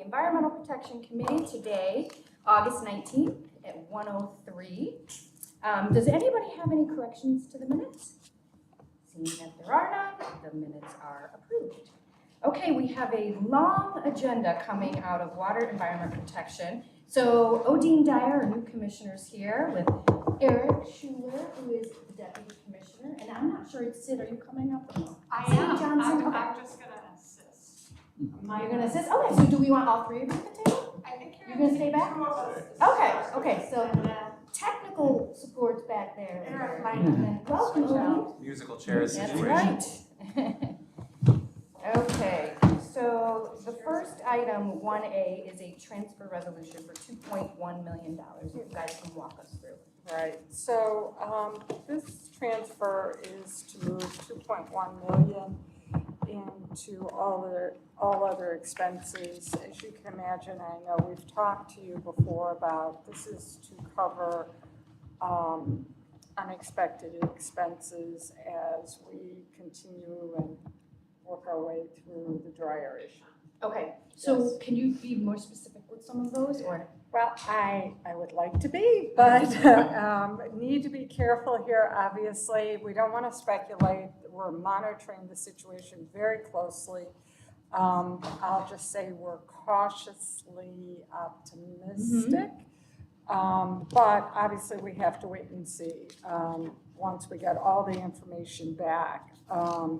Environmental Protection Committee today, August 19th at 1:03. Does anybody have any corrections to the minutes? Seeing that there are none, the minutes are approved. Okay, we have a long agenda coming out of Water Environment Protection. So Odine Dyer, our new commissioner's here with Eric Schuler, who is the deputy commissioner. And I'm not sure, Sid, are you coming up? I Sid am. Johnson? I'm just going to assist. You're going to assist? Okay, so do we want all three of you at the table? I think You're going to stay back? two of us. Okay, so technical support's back there. Eric might And then welcome, Odine. Musical chairs That's situation. right. Okay, so the first item, 1A, is a transfer resolution for $2.1 million. You guys can walk us through. Right, so this transfer is to move 2.1 million into all other expenses. As you can imagine, I know we've talked to you before about this is to cover unexpected expenses as we continue and work our way through the dryer issue. Okay, so Yes. can you be more specific with some of those, or? Well, I would like to be, but need to be careful here, obviously. We don't want to speculate. We're monitoring the situation very closely. I'll just say we're cautiously optimistic, but obviously we have to wait and see once we get all the information back.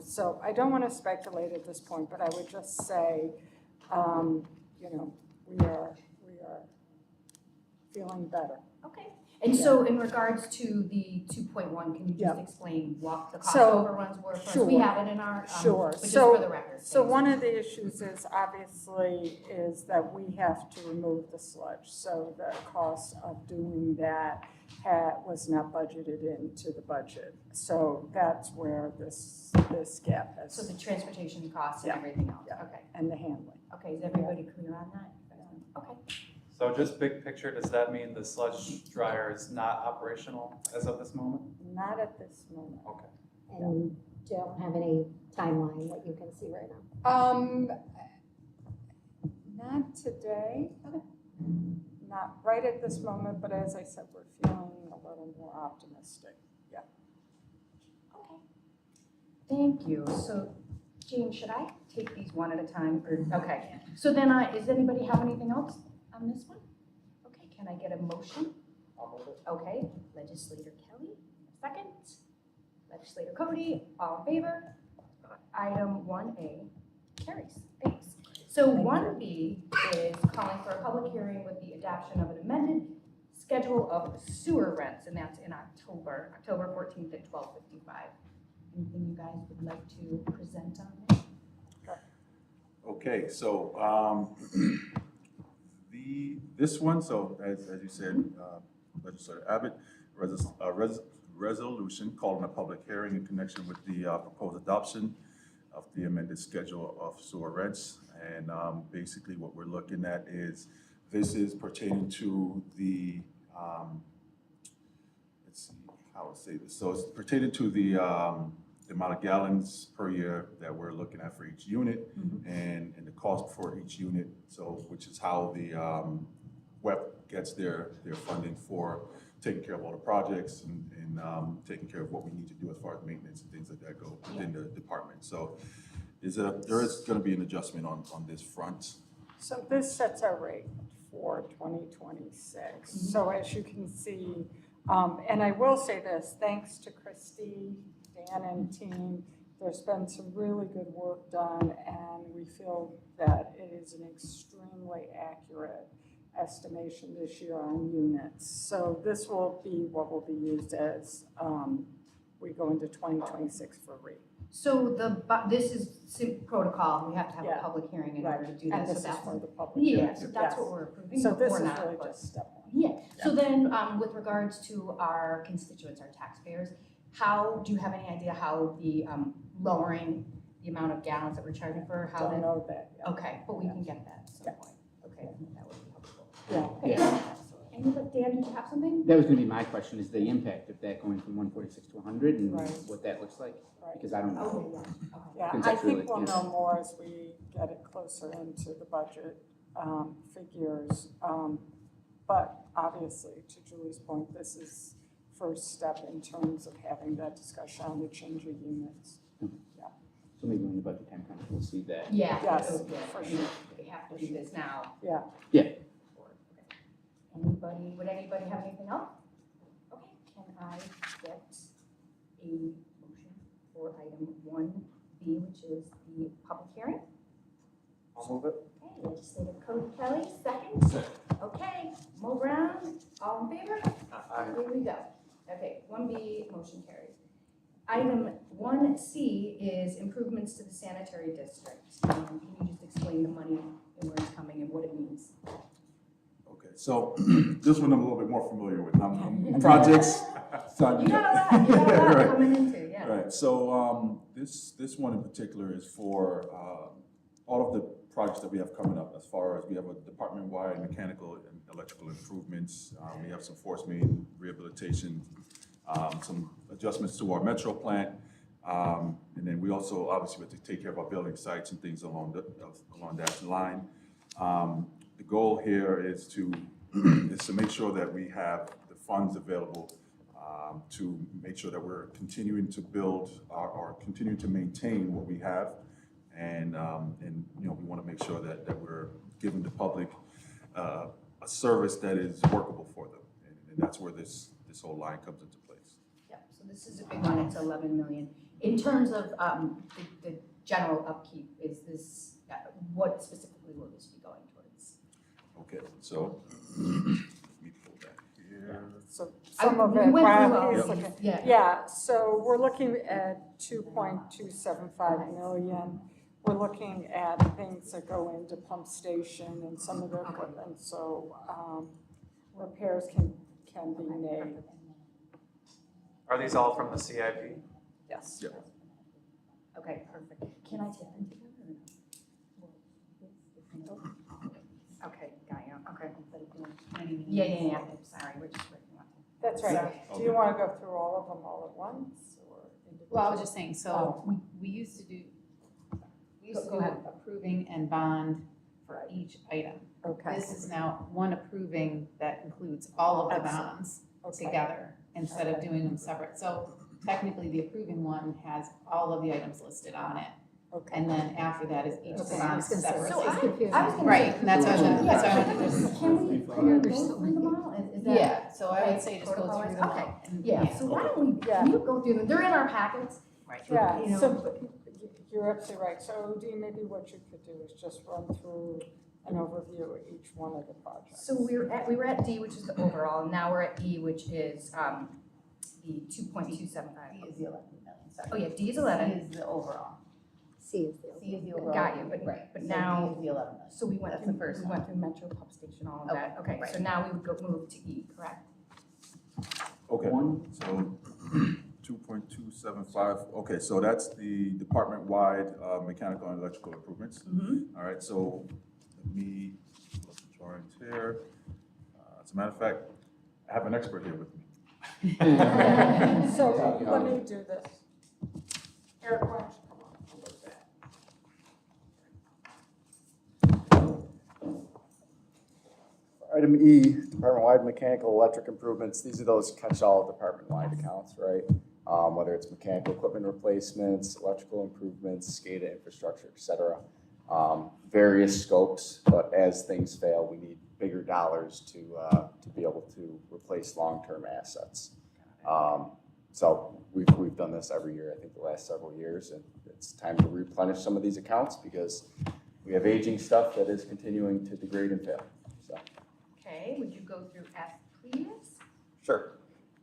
So I don't want to speculate at this point, but I would just say, you know, we are feeling better. Okay, and so in regards to the 2.1, can you just explain what the cost So, overruns were for us? We have it in our, Sure. but just for the record. So thanks. one of the issues is obviously is that we have to remove the sludge. So the cost of doing that was not budgeted into the budget. So that's where this gap has. So the transportation costs and everything else, okay. And the handling. Okay, is everybody clear on that? Okay. So just big picture, does that mean the sludge dryer is not operational as of this moment? Not at this moment. Okay. And you don't have any timeline that you can see right now? Not today. Not right at this moment, but as I said, we're feeling a little more optimistic. Yeah. Okay. Thank you. So, James, should I take these one at a time? Or, okay. So then, does anybody have anything else on this one? Okay, can I get a motion? I'll move it. Okay, Legislator Kelly, second. Legislator Cody, all in favor? Item 1A carries. Thanks. So 1B is calling for a public hearing with the adoption of an amended schedule of sewer rents, and that's in October 14th at 12:55. Anything you guys would like to present on that? Okay, so this one, so as you said, Legislator Abbott, resolution calling a public hearing in connection with the proposed adoption of the amended schedule of sewer rents. And basically what we're looking at is, this is pertaining to the, let's see how to say this. So it's pertaining to the amount of gallons per year that we're looking at for each unit, and the cost for each unit. So, which is how the WEP gets their funding for taking care of all the projects and taking care of what we need to do as far as maintenance and things like that go within the department. So there is going to be an adjustment on this front. So this sets our rate for 2026. So as you can see, and I will say this, thanks to Christy, Dan and team, there's been some really good work done, and we feel that it is an extremely accurate estimation this year on units. So this will be what will be used as we go into 2026 for rate. So this is protocol. We have to have a public hearing in order to do that. And So this is that's for the public. so that's what we're approving. So this We're is not, really but- just step one. Yeah. So then, with regards to our constituents, our taxpayers, do you have any idea how the lowering the amount of gallons that we're charging for, how Don't that? know that yet. Okay, but we can get that at some point. Okay, that would be helpful. Yeah. Okay. Anybody, Dan, did you have something? That was going to be my question, is the impact of that going from 146 to 100 and Right. what that looks like? Right. Because I don't know. Oh, yeah. Okay. Yeah, I Conceptually, think we'll yeah. know more as we get it closer into the budget figures. But obviously, to Julie's point, this is first step in terms of having that discussion on the change of units. So maybe when the budget time comes, we'll see that. Yeah. Yes, yeah, for we- sure. We have to do this now. Yeah. Would anybody have anything else? Okay, can I get a motion for item 1B, which is the public hearing? I'll move it. Okay, Legislator Cody Kelly, second. Okay, Mo Brown, all in favor? Here we go. Okay, 1B, motion carries. Item 1C is improvements to the sanitary district. Can you just explain the money and where it's coming and what it means? Okay, so this one I'm a little bit more familiar with. I'm projects. You got a lot Right. coming into, yeah. Right, so this one in particular is for all of the projects that we have coming up, as far as we have a department-wide mechanical and electrical improvements. We have some force main rehabilitation, some adjustments to our metro plant. And then we also obviously have to take care of our building sites and things along that line. The goal here is to make sure that we have the funds available to make sure that we're continuing to build or continuing to maintain what we have. And you know, we want to make sure that we're giving the public a service that is workable for them. And that's where this whole line comes into place. Yeah, so this is a big one, it's 11 million. In terms of the general upkeep, is this, what specifically will this be going towards? Okay, so let me pull that here. So some of it, We went through while all he's of looking. these, yeah. Yeah, so we're looking at 2.275 million. We're looking at things that go into pump station and some of the equipment, so repairs can be made. Are these all from the CIP? Yes. Yeah. Okay, perfect. Can I take them together? or no? Okay, got you, okay. Yeah, sorry, we're just working on it. That's right. Do you want to go through all of them all at once or individually? Well, I was just saying, so we used to do Go ahead. approving and bond for each item. Okay. This is now one approving that includes all of the Excellent. bonds Okay. together instead of Okay. doing them separate. So technically, the approving one has all of the items listed on it. Okay. And then after that is each Okay, bond I was gonna say, separate. So it's confusing. I was gonna Right, say- and that's why I was- that's why I Yeah, wanted to just- Can we go through them all? Is that? Yeah, so I would say just go Protocol through is- them okay. all. and- Yeah, so why don't we, can you go through them? They're in our packets. Right. Yeah, You know, so you're absolutely right. So Dee, maybe what you could do is just run through an overview of each one of the projects. So we were at D, which is the overall, and now we're at E, which is the 2.275. D is the 11 million, sorry. Oh, yeah, D is C 11. is the overall. C is the. C is the overall. Got you, but Right. but So now, D is the 11 million. so we went That's through, the first we went through Metro Pump Station, all of that. Okay, right. so now we would go move to E, correct? Okay, One, so 2.275, okay, so that's the department-wide mechanical and electrical improvements. Mm-hmm. All right, so let me pull up the drawings here. As a matter of fact, I have an expert here with me. So let me do this. Eric, why don't you come on a little bit? Item E, department-wide mechanical electric improvements, these are those catch-all department-wide accounts, right? Whether it's mechanical equipment replacements, electrical improvements, SCADA infrastructure, et cetera. Various scopes, but as things fail, we need bigger dollars to be able to replace long-term assets. So we've done this every year, I think the last several years, and it's time to replenish some of these accounts because we have aging stuff that is continuing to degrade and fail, so. Okay, would you go through F, please? Sure.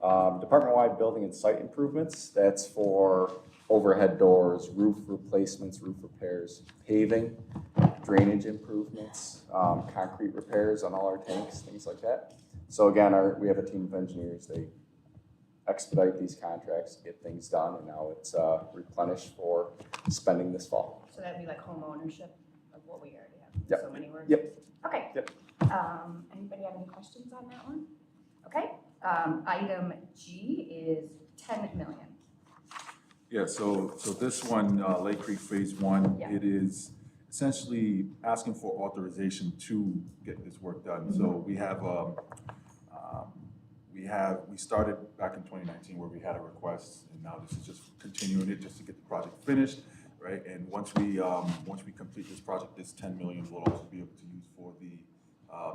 Department-wide building and site improvements, that's for overhead doors, roof replacements, roof repairs, paving, drainage improvements, concrete repairs on all our tanks, things like that. So again, we have a team of engineers, they expedite these contracts, get things done, and now it's replenished for spending this fall. So that'd be like home ownership of what we already have. Yep. So many words. Yep. Okay. Yep. Anybody have any questions on that one? Okay, item G is 10 million. Yeah, so this one, Lake Creek Phase 1, Yeah. it's essentially asking for authorization to get this work done. So we started back in 2019 where we had a request, and now this is just continuing it just to get the project finished, right? And once we complete this project, this 10 million will also be able to use for the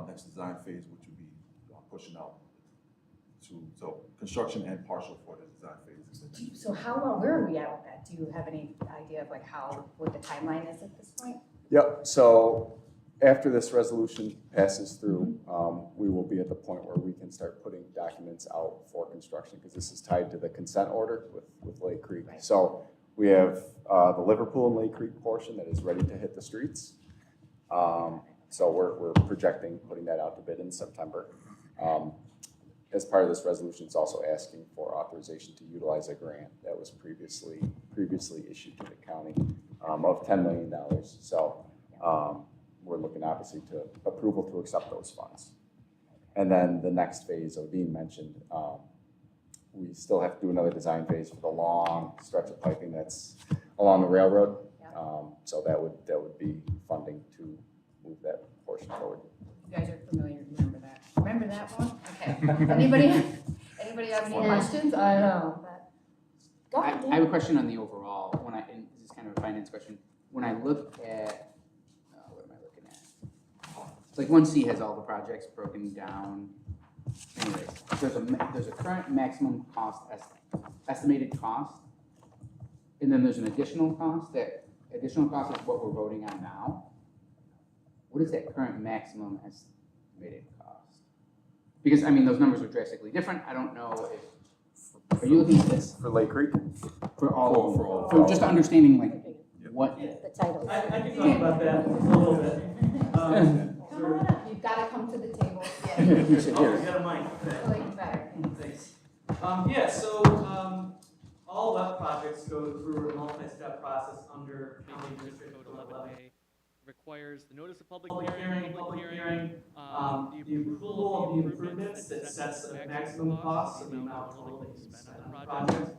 next design phase, which will be pushing out so construction and partial for the design phase. So where are we at with that? Do you have any idea of like what the timeline is at this point? Yep, so after this resolution passes through, we will be at the point where we can start putting documents out for construction, because this is tied to the consent order with Lake Creek. Right. So we have the Liverpool and Lake Creek portion that is ready to hit the streets. So we're projecting putting that out to bid in September. As part of this resolution, it's also asking for authorization to utilize a grant that was previously issued to the county of $10 million. So we're looking obviously to approval to accept those funds. And then the next phase, Odine mentioned, we still have to do another design phase for the long stretch of piping that's along the railroad. So that would be funding to move that portion forward. You guys are familiar, remember that? Remember that one? Okay. Anybody have any questions? I know, but go I ahead, have a Dan. question on the overall, and this is kind of a finance question. When I look at, what am I looking at? It's like 1C has all the projects broken down. Anyways, there's a current maximum cost estimated cost, and then there's an additional cost. That additional cost is what we're voting on now. What is that current maximum estimated cost? Because, I mean, those numbers are drastically different. I don't know if, are you looking at this? For Lake Creek? For all of them? For all. So just understanding, like, what, The titles. I can talk about that a little bit. Come on up, you've got to come to the table. Yeah, you said Oh, you here. got a mic. like better. Thanks. Yeah, so all web projects go through a multi-step process under County Administrative Code 11. Requires the notice of public Public hearing, the approval of the improvements that sets the maximum cost of the amount total to be spent on the project.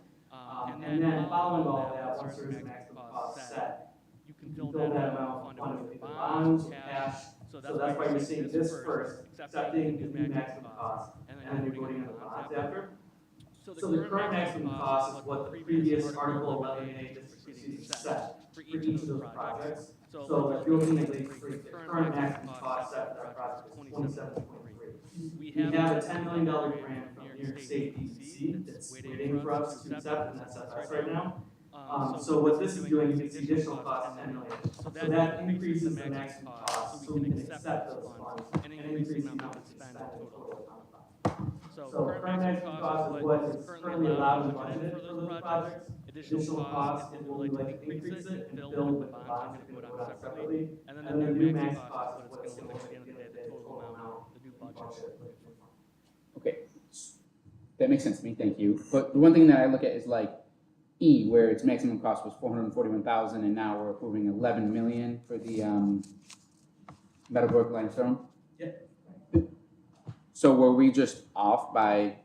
And then following all of that, once there is a maximum cost set, you you can fill that amount funded with either bonds, cash. So that's why you're seeing this first, accepting the new maximum cost, and then you're voting on the bonds after. So the current maximum cost is what the previous Article 11A just proceeded to set for each of those projects. So if you're looking at the current maximum cost set for that project is $27.3. We have a $10 million grant from New York State DCC that's waiting for us to accept, and that's us right now. So what this is doing is the additional cost of $10 million. So that increases the maximum cost, so we can accept those funds and increase the amount to spend in total. So current maximum cost is what is currently allowed in the budget for those projects. Additional cost is what we'd like to increase it and build with the bonds that we put on separately. And then the new max cost is what's going to be the total amount, the new budget. Okay, that makes sense to me, thank you. But the one thing that I look at is like E, where its maximum cost was 441,000, and now we're approving 11 million for the Meadowbrook limestone. Yeah. So were we just off by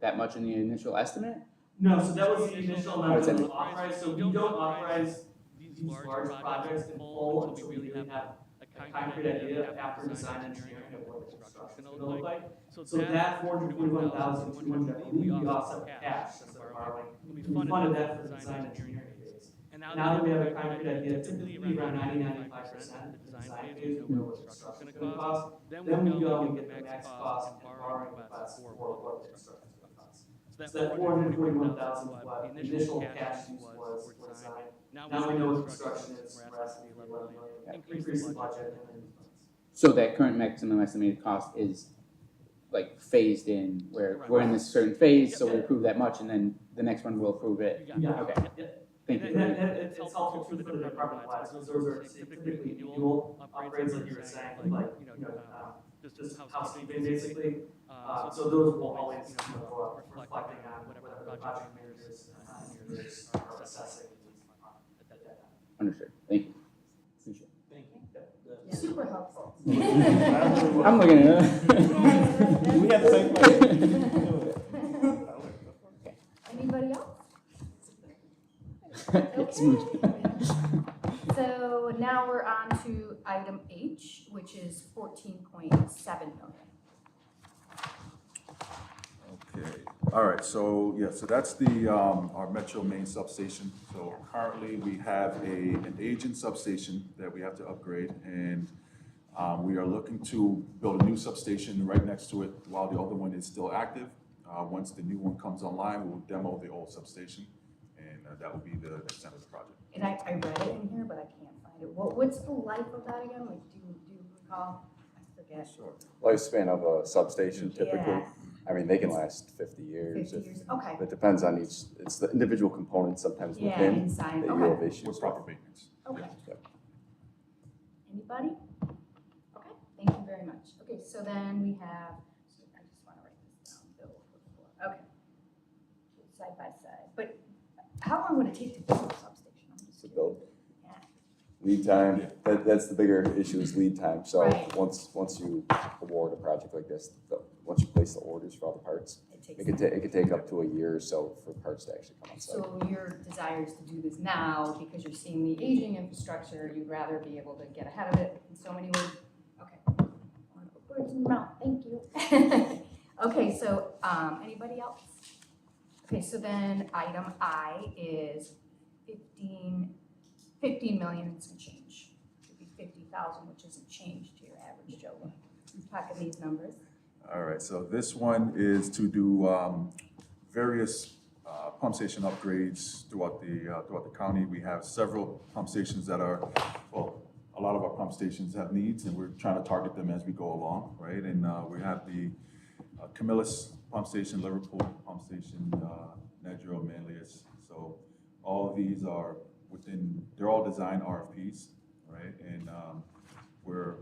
that much in the initial estimate? No, so that was the initial amount that was Oh, authorized, so we don't authorize these large projects in full until we really have a concrete idea after design engineering of what the construction is gonna look like. So that $441,200, I believe we offset cash instead of borrowing. We funded that for the design engineering phase. And now that we have a concrete idea, typically around 90-95% of the design phase, we know what the construction is gonna cost. Then we go and get the max cost and borrowing requests for what the construction is gonna cost. So that $441,000 is what the initial cash use was for design. Now we know what construction is, we're asking for $11 million, increase the budget, and then. So that current maximum estimated cost is like phased in, where we're in this certain phase, so we approve that much, and then the next one will approve it. Yeah. Okay, thank you. And it's helpful too for the department wise, because those are typically annual upgrades, like you were saying, like, just housekeeping basically. So those will always, go up, reflecting on whatever the project managers are assessing. Understood, thank you. Appreciate Thank you. Super helpful. it. I'm looking at it. We got the same question. Anybody else? Yes, move. So now we're on item H, which is 14.7 million. Okay, all right, so, yeah, so that's the, our Metro Main substation. So currently, we have an aging substation that we have to upgrade, and we are looking to build a new substation right next to it while the other one is still active. Once the new one comes online, we'll demo the old substation, and that will be the extent of the project. And I read it in here, but I can't find it. What's the life of that again? Like, do you recall? I forget. Sure. Lifespan of a substation typically, Yeah. I mean, they can last 50 years. 50 years, okay. It depends on each, it's the individual components sometimes Yeah, within inside, that you okay. have issues With with. proper maintenance. Okay. Yep. Anybody? Okay, thank you very much. Okay, so then we have, I just want to write this down, Bill. Okay. Side by side, but how long would it take to build a substation? I'm just To curious. build. Yeah. Lead time, that's the bigger issue is lead time. So Right. once you award a project like this, once you place the orders for all the parts, It it could take up to a year or so for parts to actually come on site. So your desire is to do this now because you're seeing the aging infrastructure, you'd rather be able to get ahead of it in so many ways? Okay. I want to put words in your mouth, thank you. Okay, so, anybody else? Okay, so then item I is 15 million and some change. It'd be 50,000, which isn't change to your average Joe. Who's talking these numbers? All right, so this one is to do various pump station upgrades throughout the county. We have several pump stations that are, well, a lot of our pump stations have needs, and we're trying to target them as we go along, right? And we have the Camillus Pump Station, Liverpool Pump Station, Nedro, Manlius. So all of these are they're all design RFPs, right? And we're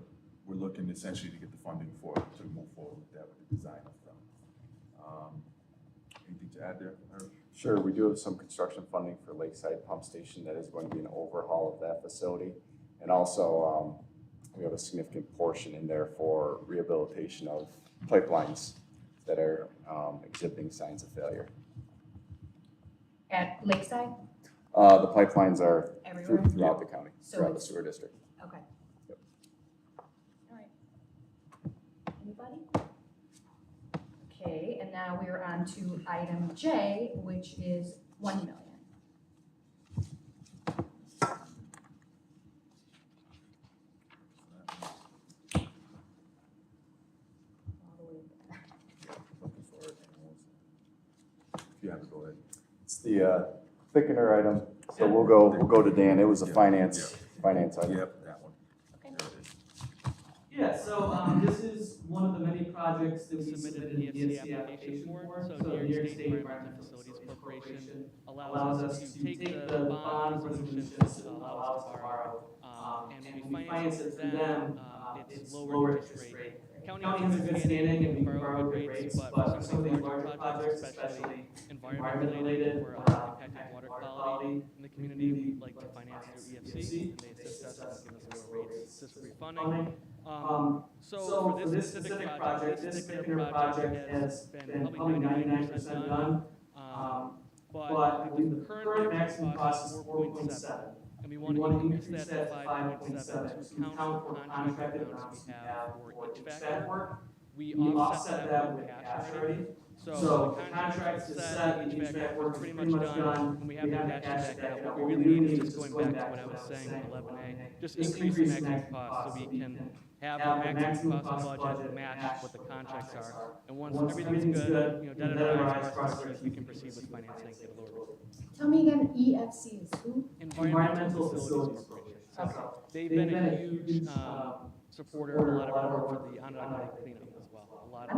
looking essentially to get the funding to move forward with that, with the design of them. Anything to add there, Herb? Sure, we do have some construction funding for Lakeside Pump Station that is going to be an overhaul of that facility. And also, we have a significant portion in there for rehabilitation of pipelines that are exhibiting signs of failure. At Lakeside? The pipelines are Everywhere? throughout the county, So throughout the it's- sewer district. Okay. Yep. All right. Anybody? Okay, and now we are on to item J, which is 1 million. All the way back. Looking for it. If you have to go ahead. It's the thickener item, so we'll go to Dan. It was a finance item. Yep, that one. Okay. There it is. Yeah, so this is one of the many projects that we submitted an EFC application for. So New York State Environmental Facilities Corporation allows us to take the bond resolutions that allow us to borrow. And we finance it through them, it's lower interest rate. County has a good standing and we borrow good rates, but for some of these larger projects, especially environment related or impacting water quality in the community, we like to finance through EFC. And they assist us and give us lower rates, just free funding. So for this specific project, this particular project has been probably 99% done. But the current maximum cost is 4.7. And we want to increase that to 5.7 to account for contracted amounts we have for HVAC work. We offset that with cash already. So the contract is set, the HVAC work is pretty much done, and we have the cash back up. What we really need is just going back to what I was saying with 11A, just increase the maximum cost so we can have the maximum cost budget match what the contracts are. And once everything's good, data we can proceed with financing at a lower rate. Tell me again, EFC is who? Environmental Facilities Corporation. So they've been a huge supporter of a lot of our work for the Onondaga cleanup as well. A lot of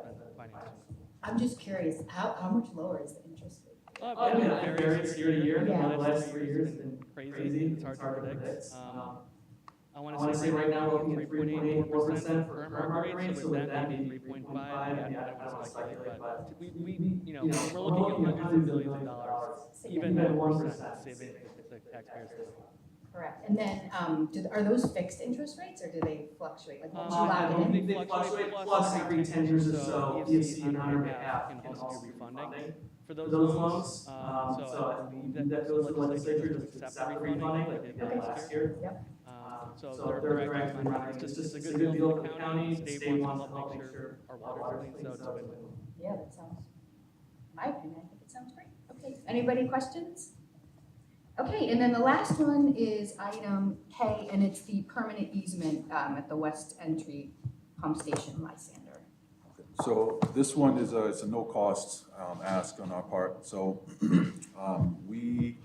that's been financed. I'm just curious, how much lower is the interest rate? It varies year to year. Yeah. The last 3 years has been crazy. It's hard to predict. I want to say right now we're looking at 3.84% for current market rates, so with that maybe 3.5. I don't want to speculate, but we when we're looking at hundreds of billions of dollars, even 1% saving the taxpayers. Correct. And then, are those fixed interest rates or do they fluctuate? Like once you lock it in? They fluctuate, plus every 10 years or so, EFC and on our behalf can also do refunding for those loans. So I believe that the legislature does accept refunding like they did last year. Yep. So they're active in running. It's just a good deal for the county. State wants to help make sure our water's clean, so it's a win-win. Yeah, that sounds, in my opinion, I think it sounds great. Okay, anybody questions? Okay, and then the last one is item K, and it's the permanent easement at the west entry pump station Lysander. So this one is it's a no-cost ask on our part. So we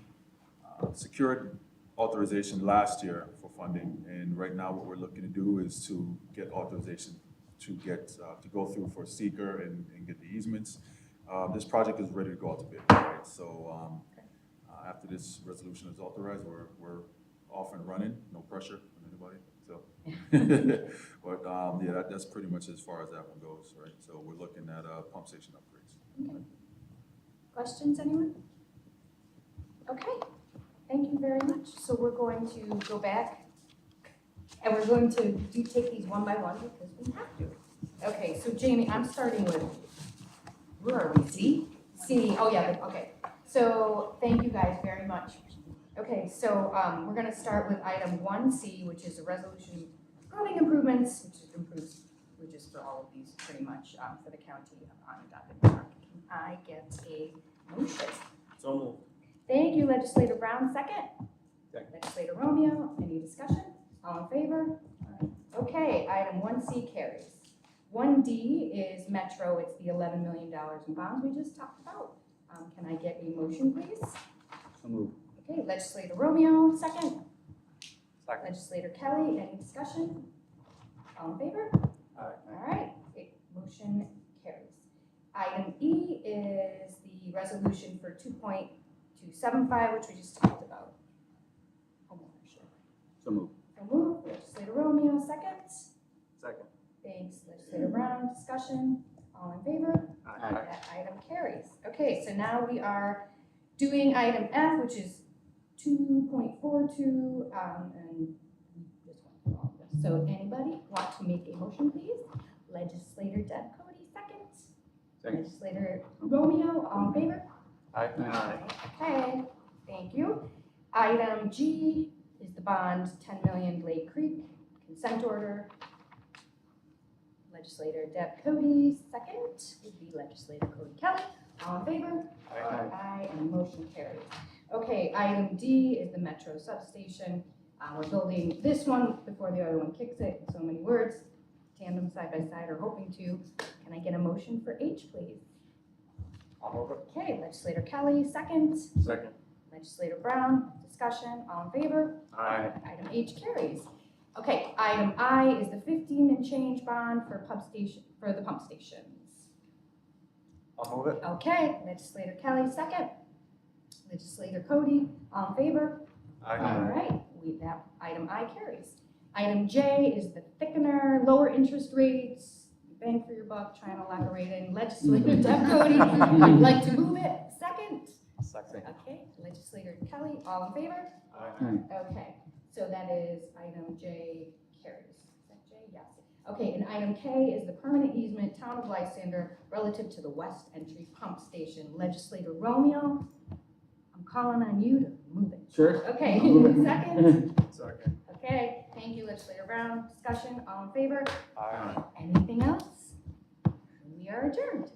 secured authorization last year for funding, and right now what we're looking to do is to get authorization to go through for seeker and get the easements. This project is ready to go out to bid, right? So after this resolution is authorized, we're off and running, no pressure on anybody. So, but yeah, that's pretty much as far as that one goes, right? So we're looking at pump station upgrades. Okay. Questions, anyone? Okay, thank you very much. So we're going to go back and we're going to take these one by one because we have to. Okay, so Jamie, I'm starting with, where are we, C? C, oh yeah, okay. So thank you guys very much. Okay, so we're gonna start with item 1C, which is a resolution approving improvements, which is for all of these pretty much for the county of Onondaga, New York. Can I get a motion? So moved. Thank you, Legislator Brown, second. Second. Legislator Romeo, any discussion? All in favor? Okay, item 1C carries. 1D is Metro, it's the $11 million in bonds we just talked about. Can I get a motion, please? So moved. Okay, Legislator Romeo, second. Second. Legislator Kelly, any discussion? All in favor? Aye. All right, motion carries. Item E is the resolution for 2.275, which we just talked about. Homeownership. So moved. So moved, Legislator Romeo, second. Second. Thanks, Legislator Brown, discussion? All in favor? Aye. That item carries. Okay, so now we are doing item F, which is 2.42, and we just went through all of this. So anybody want to make a motion, please? Legislator Deb Cody, second. Second. Legislator Romeo, all in favor? Aye. Okay, thank you. Item G is the bond, 10 million Lake Creek, consent order. Legislator Deb Cody, second, would be Legislator Cody Kelly. All in favor? Aye. Aye, and the motion carries. Okay, item D is the Metro substation. We're building this one before the other one kicks it, in so many words. Tandem side by side or hoping to. Can I get a motion for H, please? I'll move it. Okay, Legislator Kelly, second. Second. Legislator Brown, discussion, all in favor? Aye. Item H carries. Okay, item I is the 15 and change bond for the pump stations. I'll move it. Okay, Legislator Kelly, second. Legislator Cody, all in favor? Aye. All right, that item I carries. Item J is the thickener, lower interest rates, bang for your buck, trying to lock a rate in. Legislator Deb Cody, I'd like to move it. Second. Second. Okay, Legislator Kelly, all in favor? Aye. Okay, so that is item J carries. Is that J? Yes. Okay, and item K is the permanent easement, Town of Lysander, relative to the west entry pump station. Legislator Romeo, I'm calling on you to move it. Sure. Okay, I'll move it. second. Second. Okay, thank you, Legislator Brown. Discussion, all in favor? Aye. Anything else? We are adjourned.